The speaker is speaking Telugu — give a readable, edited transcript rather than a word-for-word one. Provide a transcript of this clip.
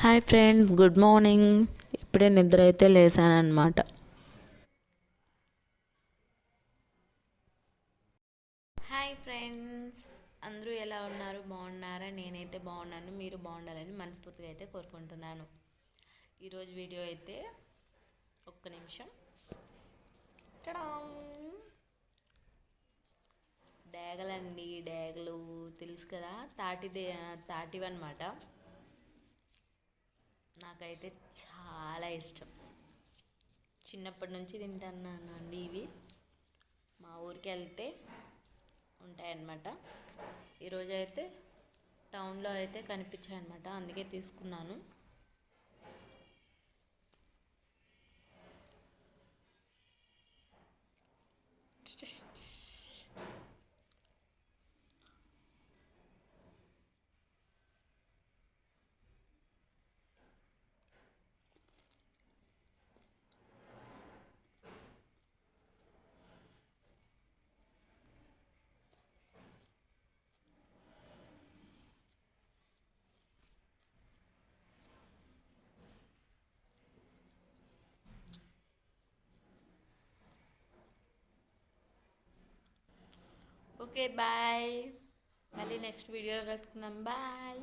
Hi friends, good morning. ఇప్పుడే నిద్ర అయితే లేసానమాట. హాయ్ ఫ్రెండ్స్, అందరూ ఎలా ఉన్నారు? బాగున్నారా? నేనైతే బాగున్నాను. మీరు బాగుండాలని మనస్ఫూర్తిగా అయితే కోరుకుంటున్నాను. ఈరోజు వీడియో అయితే ఒక్క నిమిషం. టడాం! డేగలండి, డేగలు తెలుసు కదా, తాటివన్నమాట. నాకైతే చాలా ఇష్టం. చిన్నప్పటి నుంచి తింటున్నాను అండి. ఇవి మా ఊరికి వెళ్తే ఉంటాయన్నమాట. ఈరోజు అయితే టౌన్లో అయితే కనిపించాయన్నమాట, అందుకే తీసుకున్నాను. Okay, bye. మళ్ళీ నెక్స్ట్ వీడియోలో కలుసుకుందాం. బాయ్.